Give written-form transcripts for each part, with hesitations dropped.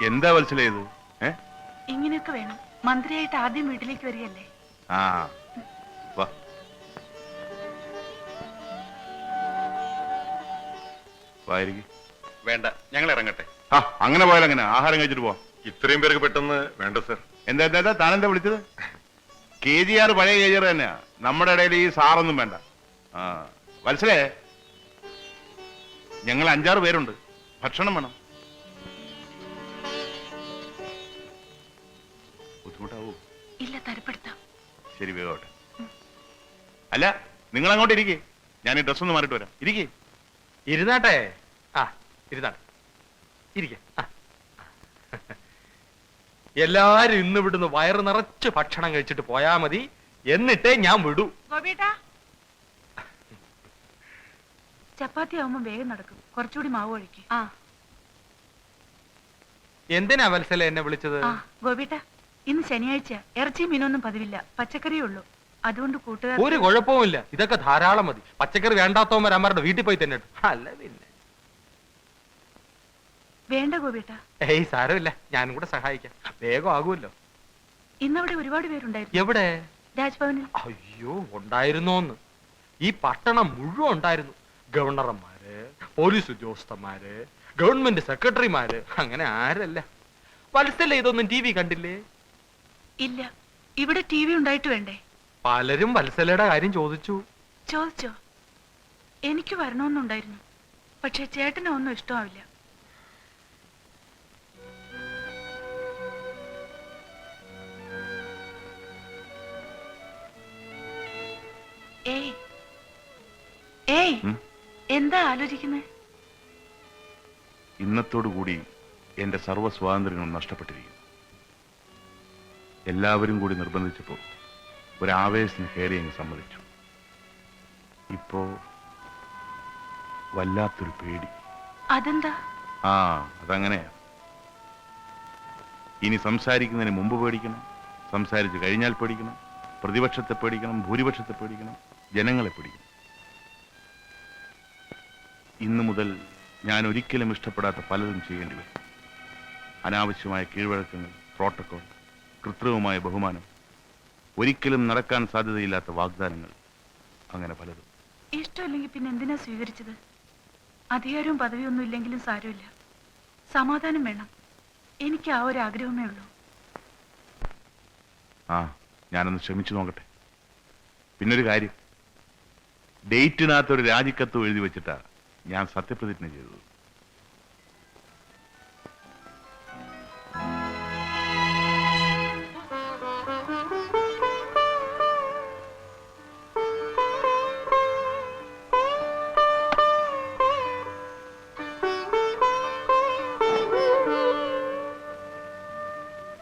എന്താ മനസ്സിലായത്? ഇങ്ങനെയൊക്കെ വേണം. മന്ത്രിയായിട്ട് ആദ്യം വീട്ടിലേക്ക് വരികയല്ലേ? ആ വാ. വേണ്ട, ഞങ്ങൾ ഇറങ്ങട്ടെ. അങ്ങനെ പോയാൽ അങ്ങനെ ആഹാരം കഴിച്ചിട്ട് പോവാം. ഇത്രയും പേർക്ക് പെട്ടെന്ന് വേണ്ട സർ. എന്താ താനെന്താ വിളിച്ചത്? KGR പഴയ KGR തന്നെയാ. നമ്മുടെ ഇടയിൽ ഈ സാറൊന്നും വേണ്ട. വത്സലേ, ഞങ്ങൾ 5-6 പേരുണ്ട്. ഭക്ഷണം വേണം. ബുദ്ധിമുട്ടാവൂ? ഇല്ല, തരപ്പെടുത്താം. ശരി, വേഗോട്ടെ. അല്ല, നിങ്ങൾ അങ്ങോട്ട് ഇരിക്കേ. ഞാൻ ഈ ഡ്രസ് ഒന്ന് മാറിയിട്ട് വരാം. ഇരിക്കേ. ഇരുന്നാട്ടെ. ഇരുന്നാട്ടെ. ഇരിക്ക. എല്ലാരും ഇന്ന് വിടുന്ന് വയറ് നിറച്ച് ഭക്ഷണം കഴിച്ചിട്ട് പോയാ മതി. എന്നിട്ടേ ഞാൻ വിടൂ. ചപ്പാത്തി ആവുമ്പോ വേഗം നടക്കും. കുറച്ചുകൂടി മാവ് ഒഴിക്ക്. എന്തിനാ വത്സല എന്നെ വിളിച്ചത്? ഗോപിട്ട, ഇന്ന് ശനിയാഴ്ച ഇറച്ചി മീനൊന്നും പതിവില്ല. പച്ചക്കറിയേ ഉള്ളൂ. അതുകൊണ്ട് കൂട്ടുകാർ ഒരു കുഴപ്പവുമില്ല. ഇതൊക്കെ ധാരാളം മതി. പച്ചക്കറി വേണ്ടാത്തവന്മാർ അമ്മരുടെ വീട്ടിൽ പോയി തന്നെ. അല്ല പിന്നെ വേണ്ട ഗോപിട്ട. സാരമില്ല, ഞാനും കൂടെ സഹായിക്കാം. വേഗം ആകുമല്ലോ. ഇന്നവിടെ ഒരുപാട് പേരുണ്ടായിരുന്നു. എവിടെ? രാജ്ഭവനിൽ. അയ്യോ, ഉണ്ടായിരുന്നോന്ന്. ഈ പട്ടണം മുഴുവൻ ഉണ്ടായിരുന്നു. ഗവർണർമാര്, പോലീസ് ഉദ്യോഗസ്ഥന്മാര്, ഗവൺമെന്റ് സെക്രട്ടറിമാര്, അങ്ങനെ ആരല്ല. വത്സല ഇതൊന്നും TV കണ്ടില്ലേ? ഇല്ല. ഇവിടെ TV ഉണ്ടായിട്ട് വേണ്ടേ? പലരും വത്സലയുടെ കാര്യം ചോദിച്ചോ? എനിക്ക് വരണമെന്നുണ്ടായിരുന്നു. പക്ഷെ ചേട്ടനെ ഒന്നും ഇഷ്ടമാവില്ല. എന്താ ആലോചിക്കുന്നത്? ഇന്നത്തോടുകൂടി എന്റെ സർവ്വ സ്വാതന്ത്ര്യങ്ങളും നഷ്ടപ്പെട്ടിരിക്കുന്നു. എല്ലാവരും കൂടി നിർബന്ധിച്ചപ്പോൾ ഒരാവേശത്തിന് കയറി അങ്ങ് സമ്മതിച്ചു. ഇപ്പോ വല്ലാത്തൊരു പേടി. അതെന്താ? അതങ്ങനെയാ. ഇനി സംസാരിക്കുന്നതിന് മുമ്പ് പേടിക്കണം, സംസാരിച്ചു കഴിഞ്ഞാൽ പേടിക്കണം, പ്രതിപക്ഷത്തെ പേടിക്കണം, ഭൂരിപക്ഷത്തെ പേടിക്കണം, ജനങ്ങളെ പേടിക്കണം. ഇന്നു മുതൽ ഞാൻ ഒരിക്കലും ഇഷ്ടപ്പെടാത്ത പലതും ചെയ്യേണ്ടി വരും. അനാവശ്യമായ കീഴ്വഴക്കങ്ങൾ, പ്രോട്ടോകോൾ, കൃത്രിമമായ ബഹുമാനം, ഒരിക്കലും നടക്കാൻ സാധ്യതയില്ലാത്ത വാഗ്ദാനങ്ങൾ, അങ്ങനെ പലതും. ഇഷ്ടമില്ലെങ്കിൽ പിന്നെ എന്തിനാ സ്വീകരിച്ചത്? അധികാരവും പദവിയൊന്നും ഇല്ലെങ്കിലും സാരമില്ല. സമാധാനം വേണം. എനിക്ക് ആ ഒരു ആഗ്രഹമേ ഉള്ളൂ. ഞാനൊന്ന് ശ്രമിച്ചു നോക്കട്ടെ. പിന്നൊരു കാര്യം, ഡേറ്റിനകത്തൊരു രാജിക്കത്ത് എഴുതി വെച്ചിട്ടാ ഞാൻ സത്യപ്രതിജ്ഞ ചെയ്തത്.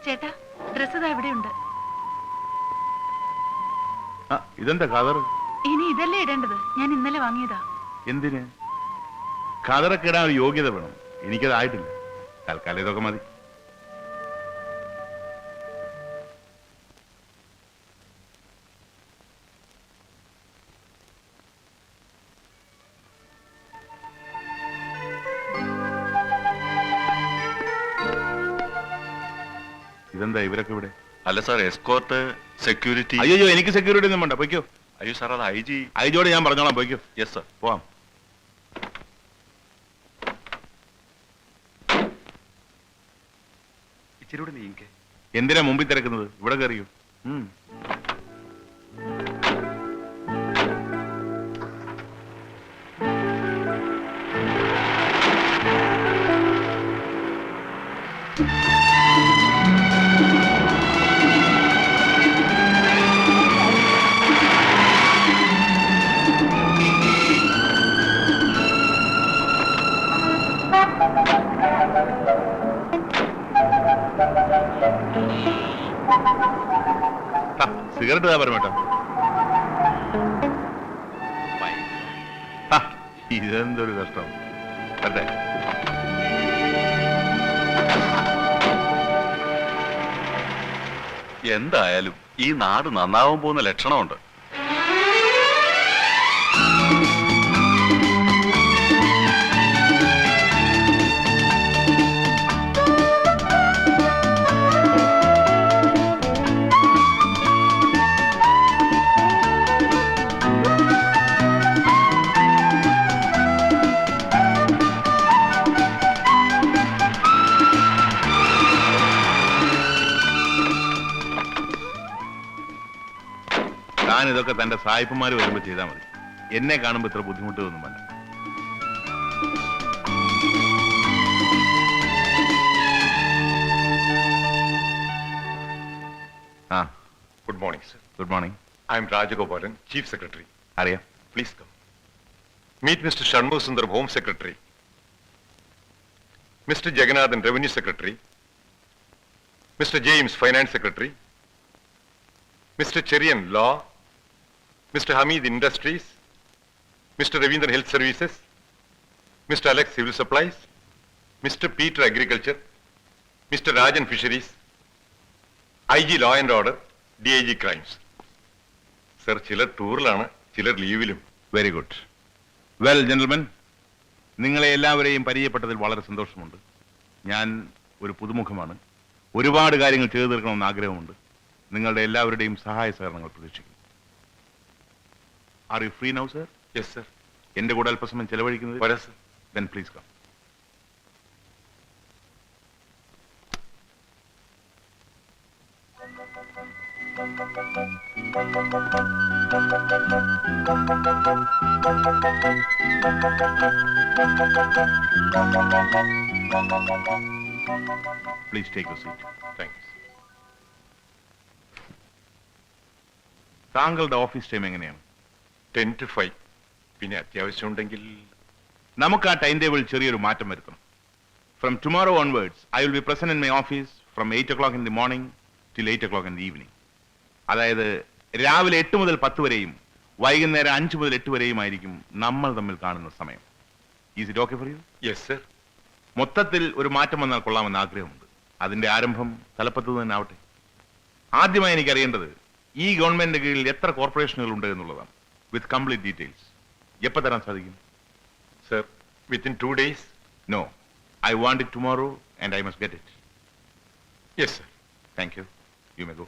ചേട്ടാ, ഡ്രസ് ഇതാ ഇവിടെയുണ്ട്. ഇതെന്താ കതർ? ഇനി ഇതല്ലേ ഇടേണ്ടത്? ഞാൻ ഇന്നലെ വാങ്ങിയതാ. എന്തിന്? കതറൊക്കെ ഇടാൻ ഒരു യോഗ്യത വേണം. എനിക്കതായിട്ടില്ല. തൽക്കാലം ഇതൊക്കെ മതി. ഇതെന്താ ഇവരൊക്കെ ഇവിടെ? അല്ല സാർ, എസ്കോർട്ട്, സെക്യൂരിറ്റി. അയ്യോ, എനിക്ക് സെക്യൂരിറ്റി ഒന്നും വേണ്ട. പോയിക്കോ. അയ്യോ സാർ, അത് ഐജിയോട് ഞാൻ പറഞ്ഞോളാം. പോയിക്കോ. Yes sir. പോവാം. ഇച്ചിരി നീങ്ങേ. എന്തിനാ മുമ്പിൽ തിരക്കുന്നത്? ഇവിടെ കയറിയോ. സിഗരറ്റ് വ്യാപാരം കേട്ടോ. ഇതെന്തൊരു കഷ്ടം. അല്ലേ? എന്തായാലും ഈ നാട് നന്നാവാൻ പോകുന്ന ലക്ഷണമുണ്ട്. താൻ ഇതൊക്കെ തന്റെ സായിപ്പന്മാർ വരുമ്പോൾ ചെയ്താൽ മതി. എന്നെ കാണുമ്പോൾ ഇത്ര ബുദ്ധിമുട്ടൊന്നും വേണ്ട. ആ, Good morning, sir. Good morning. I am Rajagopalan, Chief Secretary. അറിയാം. Please come. Meet Mr. Shanmugh Sundaram, Home Secretary. Mr. Jagannathan, Revenue Secretary. Mr. James, Finance Secretary. Mr. Cherian, Law. Mr. Hamid, Industries. Mr. Ravindran, Health Services. Mr. Alex, Civil Supplies. Mr. Peter, Agriculture. Mr. Rajan, Fisheries. IG, Law and Order. DIG, Crimes. Sir, ചിലർ ടൂറിലാണ്, ചിലർ ലീവിലും. Very good. Well gentlemen, നിങ്ങളെ എല്ലാവരെയും പരിചയപ്പെട്ടതിൽ വളരെ സന്തോഷമുണ്ട്. ഞാൻ ഒരു പുതുമുഖമാണ്. ഒരുപാട് കാര്യങ്ങൾ ചെയ്തു തീർക്കണമെന്ന് ആഗ്രഹമുണ്ട്. നിങ്ങളുടെ എല്ലാവരുടെയും സഹായ സഹകരണങ്ങൾ പ്രതീക്ഷിക്കുന്നു. Are you free now sir? Yes sir. എന്റെ കൂടെ അല്പസമയം ചെലവഴിക്കുന്നത്? വരാം sir. Then please come. Please take a seat. Thanks. താങ്കളുടെ ഓഫീസ് ടൈം എങ്ങനെയാണ്? 10 to 5. പിന്നെ അത്യാവശ്യം ഉണ്ടെങ്കിൽ നമുക്ക് ആ ടൈം ടേബിൾ ചെറിയൊരു മാറ്റം വരുത്തണം. From tomorrow onwards I will be present in my office from 8 o'clock in the morning till 8 o'clock in the evening. അതായത് രാവിലെ 8 മുതൽ 10 വരെയും വൈകുന്നേരം 5 മുതൽ 8 വരെയുമായിരിക്കും നമ്മൾ തമ്മിൽ കാണുന്ന സമയം. Is it okay for you? Yes sir. മൊത്തത്തിൽ ഒരു മാറ്റം വന്നാൽ കൊള്ളാമെന്ന് ആഗ്രഹമുണ്ട്. അതിന്റെ ആരംഭം തലപ്പത്ത് തന്നെ ആവട്ടെ. ആദ്യമായി എനിക്ക് അറിയേണ്ടത് ഈ ഗവൺമെന്റിന്റെ കീഴിൽ എത്ര കോർപ്പറേഷനുകൾ ഉണ്ട് എന്നുള്ളതാണ്. With complete details. എപ്പോൾ തരാൻ സാധിക്കും? Sir, within 2 days. No, I want it tomorrow and I must get it. Yes sir. Thank you. You may go.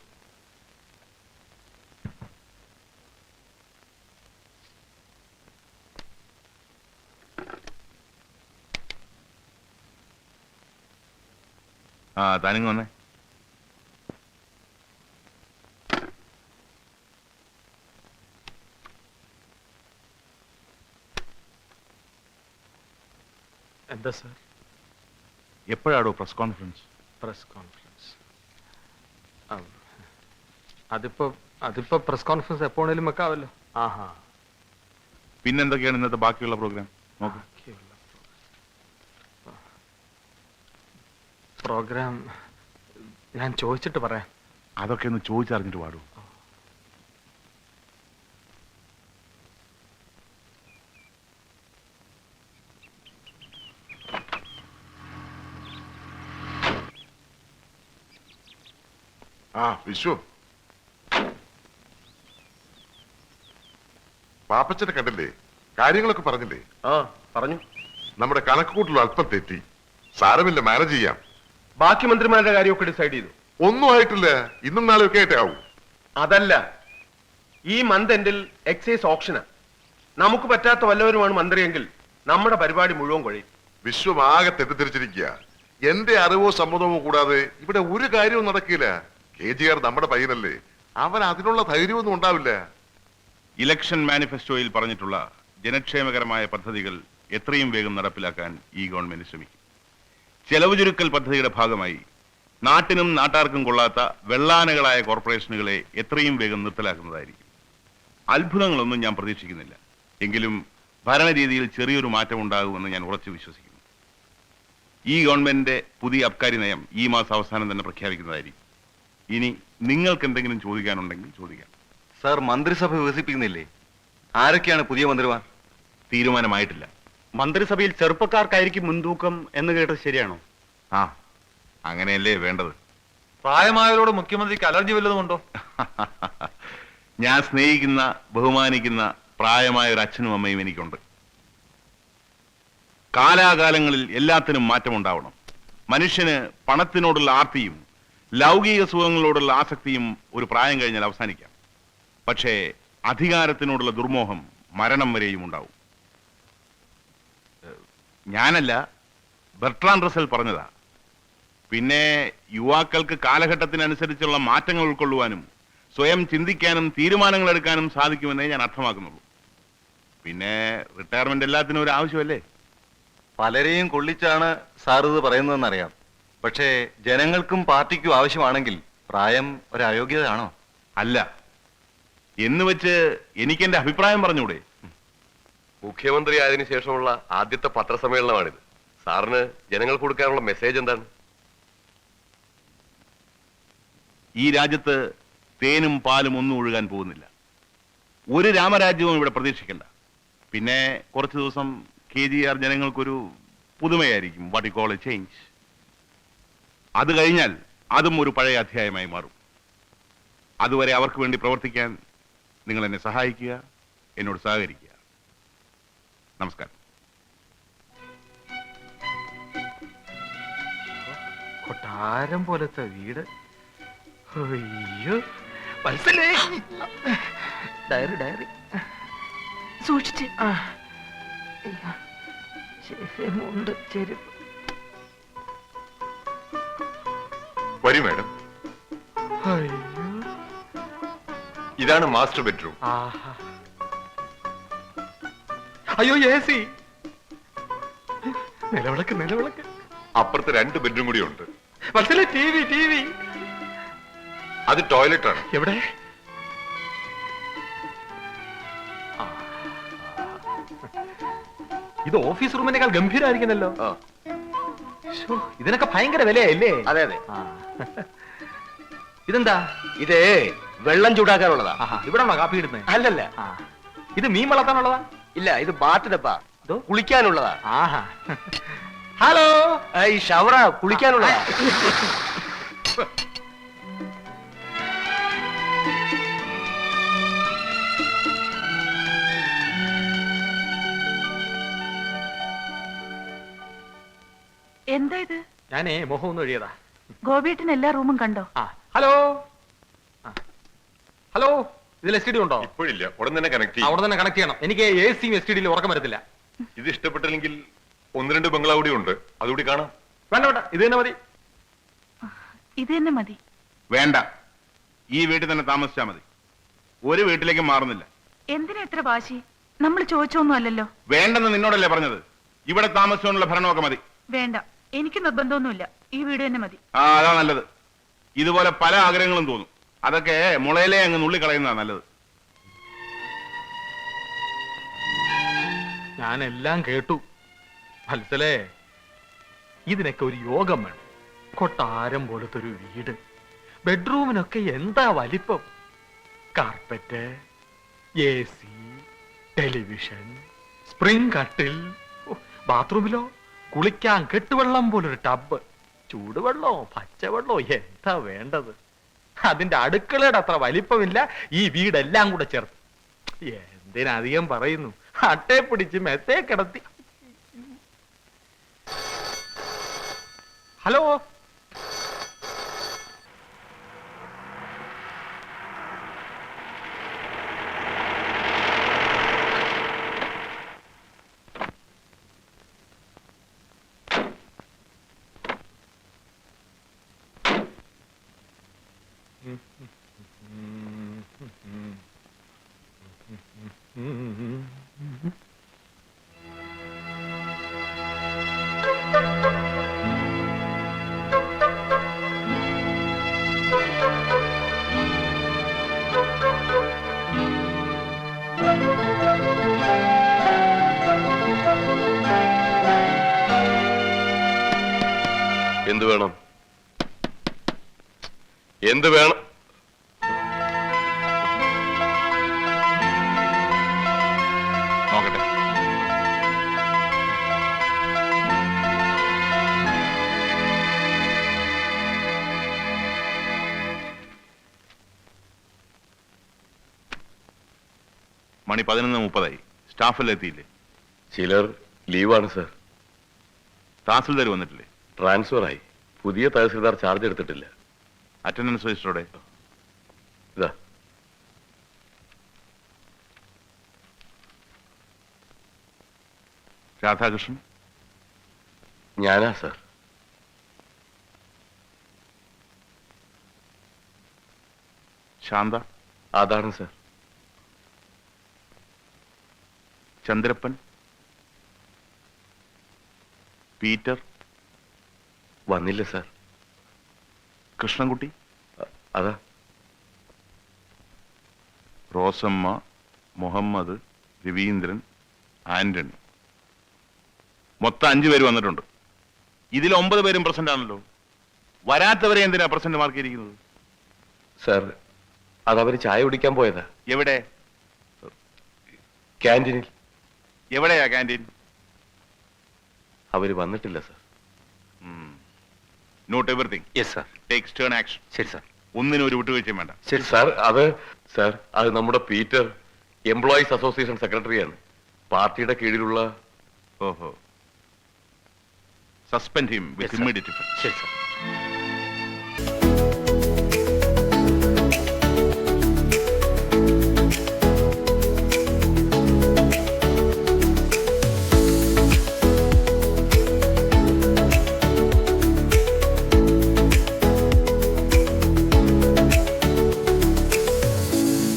ആ, താനിങ് വന്നേ. എന്താ സർ? എപ്പോഴാണോ പ്രസ് കോൺഫറൻസ്? പ്രസ് കോൺഫറൻസ് അതിപ്പോ പ്രസ് കോൺഫറൻസ് എപ്പോഴേലും വെക്കാവല്ലോ. ആഹാ. പിന്നെന്തൊക്കെയാണ് ഇന്നത്തെ ബാക്കിയുള്ള പ്രോഗ്രാം? നോക്ക്. പ്രോഗ്രാം ഞാൻ ചോദിച്ചിട്ട് പറയാം. അതൊക്കെ ഒന്ന് ചോദിച്ചറിഞ്ഞിട്ട് പാടൂ. ആ വിശ്വ, പാപ്പച്ചനെ കണ്ടില്ലേ? കാര്യങ്ങളൊക്കെ പറഞ്ഞില്ലേ? ആ പറഞ്ഞു. നമ്മുടെ കണക്കുകൂട്ടൽ അല്പം തെറ്റി. സാരമില്ല, മാനേജ് ചെയ്യാം. ബാക്കി മന്ത്രിമാരുടെ കാര്യമൊക്കെ ഡിസൈഡ് ചെയ്തു? ഒന്നും ആയിട്ടില്ല. ഇന്നും നാളെ ഒക്കെ ആയിട്ടേ ആവും. അതല്ല, ഈ മന്ത് എൻഡിൽ എക്സൈസ് ഓപ്ഷനാ. നമുക്ക് പറ്റാത്ത വല്ലവരുമാണ് മന്ത്രിയെങ്കിൽ നമ്മുടെ പരിപാടി മുഴുവൻ കൊഴിയും. വിശ്വം ആകെ തെറ്റിദ്ധരിച്ചിരിക്കുക. എന്റെ അറിവോ സമ്മതമോ കൂടാതെ ഇവിടെ ഒരു കാര്യവും നടക്കില്ല. KGR നമ്മുടെ പയ്യനല്ലേ, അവൻ അതിനുള്ള ധൈര്യമൊന്നും ഉണ്ടാവില്ല. ഇലക്ഷൻ മാനിഫെസ്റ്റോയിൽ പറഞ്ഞിട്ടുള്ള ജനക്ഷേമകരമായ പദ്ധതികൾ എത്രയും വേഗം നടപ്പിലാക്കാൻ ഈ ഗവൺമെന്റ് ശ്രമിക്കും. ചെലവ് ചുരുക്കൽ പദ്ധതിയുടെ ഭാഗമായി നാട്ടിനും നാട്ടാർക്കും കൊള്ളാത്ത വെള്ളാനകളായ കോർപ്പറേഷനുകളെ എത്രയും വേഗം നിർത്തലാക്കുന്നതായിരിക്കും. അത്ഭുതങ്ങളൊന്നും ഞാൻ പ്രതീക്ഷിക്കുന്നില്ല. എങ്കിലും ഭരണരീതിയിൽ ചെറിയൊരു മാറ്റം ഉണ്ടാകുമെന്ന് ഞാൻ ഉറച്ചു വിശ്വസിക്കുന്നു. ഈ ഗവൺമെന്റിന്റെ പുതിയ അബ്കാരി നയം ഈ മാസം അവസാനം തന്നെ പ്രഖ്യാപിക്കുന്നതായിരിക്കും. ഇനി നിങ്ങൾക്ക് എന്തെങ്കിലും ചോദിക്കാനുണ്ടെങ്കിൽ ചോദിക്കാം. സാർ, മന്ത്രിസഭ വികസിപ്പിക്കുന്നില്ലേ? ആരൊക്കെയാണ് പുതിയ മന്ത്രിമാർ? തീരുമാനമായിട്ടില്ല. മന്ത്രിസഭയിൽ ചെറുപ്പക്കാർക്കായിരിക്കും മുൻതൂക്കം എന്ന് കേട്ടത് ശരിയാണോ? ആ, അങ്ങനെയല്ലേ വേണ്ടത്. പ്രായമായവരോട് മുഖ്യമന്ത്രിക്ക് അലർജി വല്ലതുമുണ്ടോ? ഞാൻ സ്നേഹിക്കുന്ന ബഹുമാനിക്കുന്ന പ്രായമായ ഒരു അച്ഛനും അമ്മയും എനിക്കുണ്ട്. കാലാകാലങ്ങളിൽ എല്ലാത്തിനും മാറ്റമുണ്ടാവണം. മനുഷ്യന് പണത്തിനോടുള്ള ആർത്തിയും ലൗകിക സുഖങ്ങളോടുള്ള ആസക്തിയും ഒരു പ്രായം കഴിഞ്ഞാൽ അവസാനിക്കാം. പക്ഷേ അധികാരത്തിനോടുള്ള ദുർമോഹം മരണം വരെയും ഉണ്ടാവും. ഞാനല്ല, ബെർട്രാൻ റസൽ പറഞ്ഞതാ. പിന്നെ യുവാക്കൾക്ക് കാലഘട്ടത്തിനനുസരിച്ചുള്ള മാറ്റങ്ങൾ ഉൾക്കൊള്ളുവാനും സ്വയം ചിന്തിക്കാനും തീരുമാനങ്ങൾ എടുക്കാനും സാധിക്കുമെന്നേ ഞാൻ അർത്ഥമാക്കുന്നുള്ളൂ. പിന്നെ റിട്ടയർമെന്റ് എല്ലാത്തിനും ഒരു ആവശ്യമല്ലേ? പലരെയും കൊള്ളിച്ചാണ് സാർ ഇത് പറയുന്നതെന്നറിയാം. പക്ഷേ ജനങ്ങൾക്കും പാർട്ടിക്കും ആവശ്യമാണെങ്കിൽ പ്രായം ഒരു അയോഗ്യതയാണോ? അല്ല. എന്ന് വെച്ച് എനിക്ക് എന്റെ അഭിപ്രായം പറഞ്ഞൂടെ? മുഖ്യമന്ത്രി ആയതിനു ശേഷമുള്ള ആദ്യത്തെ പത്രസമ്മേളനമാണിത്. സാറിന് ജനങ്ങൾക്ക് കൊടുക്കാനുള്ള മെസ്സേജ് എന്താണ്? ഈ രാജ്യത്ത് തേനും പാലും ഒന്നും ഒഴുകാൻ പോകുന്നില്ല. ഒരു രാമരാജ്യവും ഇവിടെ പ്രതീക്ഷിക്കണ്ട. പിന്നെ കുറച്ച് ദിവസം KGR ജനങ്ങൾക്കൊരു പുതുമയായിരിക്കും. What you call a change. അത് കഴിഞ്ഞാൽ അതും ഒരു പഴയ അധ്യായമായി മാറും. അതുവരെ അവർക്ക് വേണ്ടി പ്രവർത്തിക്കാൻ നിങ്ങൾ എന്നെ സഹായിക്കുക, എന്നോട് സഹകരിക്കുക. നമസ്കാരം. കൊട്ടാരം പോലത്തെ വീട്. അയ്യോ മനസ്സിലേ. ഡയറി ഡയറി സൂക്ഷിച്ച്. മുണ്ട് ചെരുപ്പ്. വരൂ മാഡം. അയ്യോ ഇതാണ് മാസ്റ്റർ ബെഡ്റൂം. ആഹാ. അയ്യോ AC. നിലവിളക്ക് നിലവിളക്ക്. അപ്പുറത്ത് 2 ബെഡ്റൂം കൂടി ഉണ്ട്. മനസ്സിലെ TV. അത് ടോയ്ലറ്റ് ആണ്. എവിടെ? ഇത് ഓഫീസ് റൂമിനേക്കാൾ ഗംഭീരമായിരിക്കുന്നല്ലോ. ശ്ശോ, ഇതിനൊക്കെ ഭയങ്കര വിലയല്ലേ? അതെ അതെ. ഇതെന്താ? ഇത് വെള്ളം ചൂടാക്കാനുള്ളതാ. ഇവിടെ ഉണ്ടോ കാപ്പി ഇടുന്നത്? അല്ലല്ല. ഇത് മീൻ വളർത്താനുള്ളതാ? ഇല്ല, ഇത് ബാത്തിനപ്പാ. ഇതോ? കുളിക്കാനുള്ളതാ. ആഹാ. ഹലോ. ഈ ഷവറ കുളിക്കാനുള്ളതാ. എന്താ ഇത്? ഞാനേ മുഖം ഒന്ന് എഴുതിയതാ. ഗോപിയേട്ടൻ എല്ലാ റൂമും കണ്ടോ? ഹലോ. ഹലോ, ഇതിൽ STD ഉണ്ടോ? ഇപ്പോഴില്ല, ഉടൻ തന്നെ കണക്ട് അവിടെ തന്നെ കണക്ട് ചെയ്യണം. എനിക്ക് AC STD ഉറക്കം വരത്തില്ല. ഇത് ഇഷ്ടപ്പെട്ടില്ലെങ്കിൽ 1-2 ബംഗ്ലാവ് കൂടി ഉണ്ട്, അതുകൂടി കാണാം. വേണ്ട വേണ്ട, ഇത് തന്നെ മതി. ഇത് തന്നെ മതി. വേണ്ട, ഈ വീട്ടിൽ തന്നെ താമസിച്ചാൽ മതി. ഒരു വീട്ടിലേക്ക് മാറുന്നില്ല. എന്തിനാ ഇത്ര വാശി? നമ്മൾ ചോദിച്ചൊന്നും അല്ലല്ലോ. വേണ്ടെന്ന് നിന്നോടല്ലേ പറഞ്ഞത്? ഇവിടെ താമസിച്ചുകൊണ്ടുള്ള ഭരണമൊക്കെ മതി. വേണ്ട, എനിക്ക് നിർബന്ധമൊന്നുമില്ല. ഈ വീട് തന്നെ മതി. അതാ നല്ലത്. ഇതുപോലെ പല ആഗ്രഹങ്ങളും തോന്നും. അതൊക്കെ മുളയിലെ അങ്ങ് നുള്ളിക്കളയുന്നതാ നല്ലത്. ഞാനെല്ലാം കേട്ടു. മനസ്സിലേ, ഇതിനൊക്കെ ഒരു യോഗം വേണം. കൊട്ടാരം പോലത്തെ ഒരു വീട്, ബെഡ്റൂമിനൊക്കെ എന്താ വലിപ്പം. കാർപ്പറ്റ്, AC, ടെലിവിഷൻ, സ്പ്രിംഗ് കട്ടിൽ. ബാത്റൂമിലോ കുളിക്കാൻ കെട്ടുവെള്ളം പോലൊരു ടബ്. ചൂടുവെള്ളോ പച്ചവെള്ളോ എന്താ വേണ്ടത്? അതിന്റെ അടുക്കളയുടെ അത്ര വലിപ്പമില്ല ഈ വീടെല്ലാം കൂടെ ചേർത്ത്. എന്തിനധികം പറയുന്നു, അട്ടയെ പിടിച്ച് മെത്തേ കിടത്തി. ഹലോ. എന്ത് വേണം? എന്ത് വേണം? നോക്കട്ടെ. മണി 11:30. സ്റ്റാഫെല്ലാം എത്തിയില്ലേ? ചിലർ ലീവാണ് സർ. തഹസിൽദാർ വന്നിട്ടില്ലേ? ട്രാൻസ്ഫർ ആയി. പുതിയ തഹസിൽദാർ ചാർജ് എടുത്തിട്ടില്ല. അറ്റൻഡൻസ് രജിസ്റ്ററോടെ? ഇതാ. രാധാകൃഷ്ണൻ? ഞാനാ സർ. ശാന്ത, അതാണ് സർ. ചന്ദ്രപ്പൻ, പീറ്റർ, വന്നില്ല സർ. കൃഷ്ണൻകുട്ടി, അതാ. റോസമ്മ, മുഹമ്മദ്, രവീന്ദ്രൻ, ആന്റണി. മൊത്തം 5 പേര് വന്നിട്ടുണ്ട്. ഇതിൽ 9 പേരും പ്രസന്റ് ആണല്ലോ. വരാത്തവരെ എന്തിനാ പ്രസന്റ് മാർക്കിയിരിക്കുന്നത്? സർ, അതവര് ചായ കുടിക്കാൻ പോയതാ. എവിടെ? ക്യാൻറ്റീനിൽ. എവിടെയാ ക്യാൻറ്റീൻ? അവര് വന്നിട്ടില്ല sir. Not everything. Yes sir. Take stern action. ശരി സർ. ഒന്നിനും ഒരു വിട്ടുവീഴ്ചയും വേണ്ട. ശരി സാർ. അത് നമ്മുടെ പീറ്റർ എംപ്ലോയീസ് അസോസിയേഷൻ സെക്രട്ടറിയാണ്. പാർട്ടിയുടെ കീഴിലുള്ള. ഓഹോ. Suspend him with immediate effect. ശരി സാർ.